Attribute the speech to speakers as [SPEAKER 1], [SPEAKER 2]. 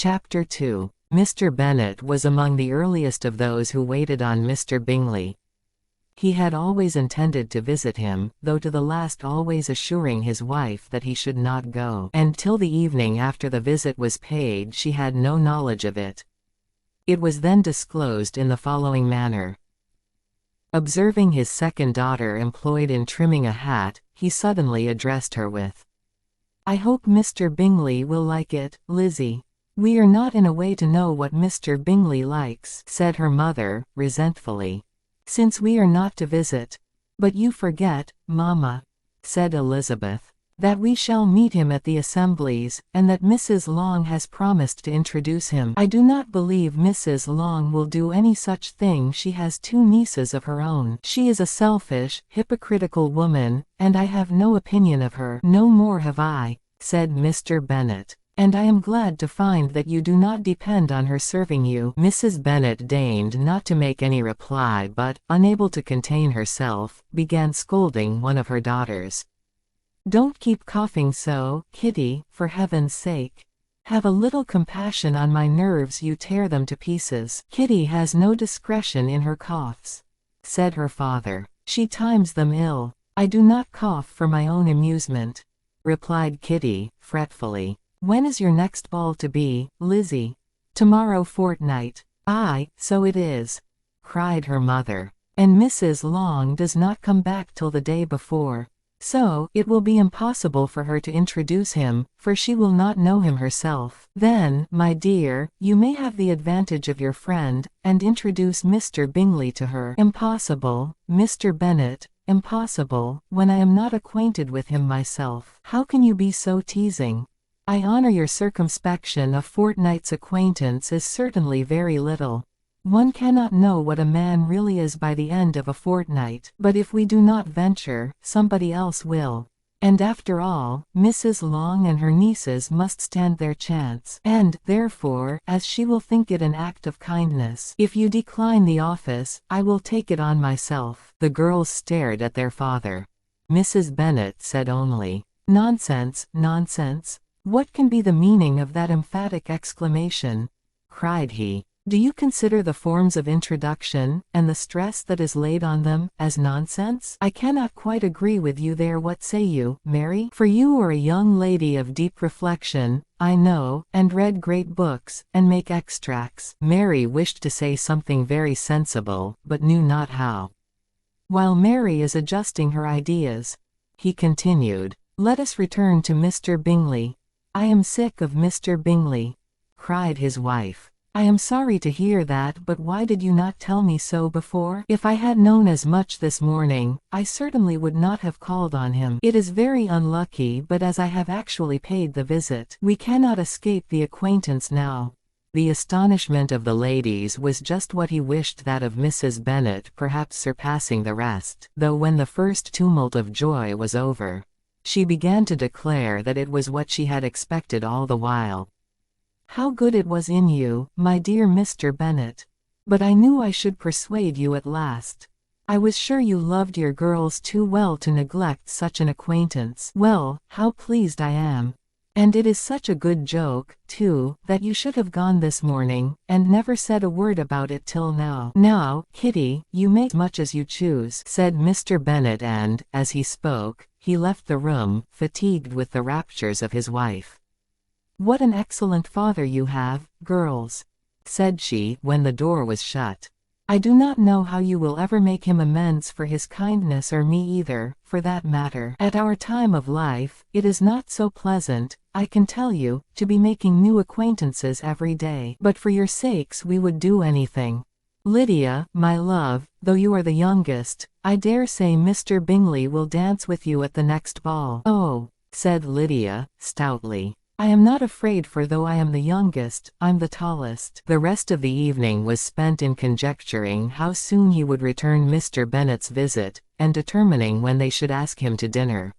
[SPEAKER 1] Chapter 2. Mr. Bennet was among the earliest of those who waited on Mr. Bingley. He had always intended to visit him, though to the last always assuring his wife that he should not go, and till the evening after the visit was paid she had no knowledge of it. It was then disclosed in the following manner. Observing his second daughter employed in trimming a hat, he suddenly addressed her with, "I hope Mr. Bingley will like it, Lizzie." "We are not in a way to know what Mr. Bingley likes," said her mother, resentfully, "since we are not to visit." "But you forget, mamma," said Elizabeth, "that we shall meet him at the assemblies, and that Mrs. Long has promised to introduce him." "I do not believe Mrs. Long will do any such thing. She has two nieces of her own. She is a selfish, hypocritical woman, and I have no opinion of her." "No more have I," said Mr. Bennet, "and I am glad to find that you do not depend on her serving you." Mrs. Bennet deigned not to make any reply but, unable to contain herself, began scolding one of her daughters. "Don't keep coughing so, Kitty, for heaven's sake. Have a little compassion on my nerves, you tear them to pieces." "Kitty has no discretion in her coughs," said her father. "She times them ill." "I do not cough for my own amusement," replied Kitty, fretfully. "When is your next ball to be, Lizzie?" "Tomorrow fortnight." "Aye, so it is," cried her mother. "And Mrs. Long does not come back till the day before. So, it will be impossible for her to introduce him, for she will not know him herself." "Then, my dear, you may have the advantage of your friend, and introduce Mr. Bingley to her." "Impossible, Mr. Bennet, impossible, when I am not acquainted with him myself." "How can you be so teasing? I honor your circumspection. A fortnight's acquaintance is certainly very little. One cannot know what a man really is by the end of a fortnight. But if we do not venture, somebody else will. And after all, Mrs. Long and her nieces must stand their chance. And, therefore, as she will think it an act of kindness, if you decline the office, I will take it on myself." The girls stared at their father. Mrs. Bennet said only, "Nonsense, nonsense. What can be the meaning of that emphatic exclamation?" cried he. "Do you consider the forms of introduction, and the stress that is laid on them, as nonsense?" "I cannot quite agree with you there. What say you, Mary? For you are a young lady of deep reflection, I know, and read great books, and make extracts." Mary wished to say something very sensible, but knew not how. "While Mary is adjusting her ideas," he continued, "let us return to Mr. Bingley." "I am sick of Mr. Bingley," cried his wife. "I am sorry to hear that, but why did you not tell me so before? If I had known as much this morning, I certainly would not have called on him. It is very unlucky, but as I have actually paid the visit, we cannot escape the acquaintance now." The astonishment of the ladies was just what he wished, that of Mrs. Bennet perhaps surpassing the rest, though when the first tumult of joy was over, she began to declare that it was what she had expected all the while. "How good it was in you, my dear Mr. Bennet! But I knew I should persuade you at last. I was sure you loved your girls too well to neglect such an acquaintance. Well, how pleased I am! And it is such a good joke, too, that you should have gone this morning, and never said a word about it till now." "Now, Kitty, you may much as you choose," said Mr. Bennet, and, as he spoke, he left the room, fatigued with the raptures of his wife. "What an excellent father you have, girls," said she, when the door was shut. "I do not know how you will ever make him amends for his kindness, or me either, for that matter. At our time of life, it is not so pleasant, I can tell you, to be making new acquaintances every day. But for your sakes we would do anything. Lydia, my love, though you are the youngest, I dare say Mr. Bingley will dance with you at the next ball." "Oh," said Lydia, stoutly, "I am not afraid, for though I am the youngest, I'm the tallest." The rest of the evening was spent in conjecturing how soon he would return Mr. Bennet's visit, and determining when they should ask him to dinner.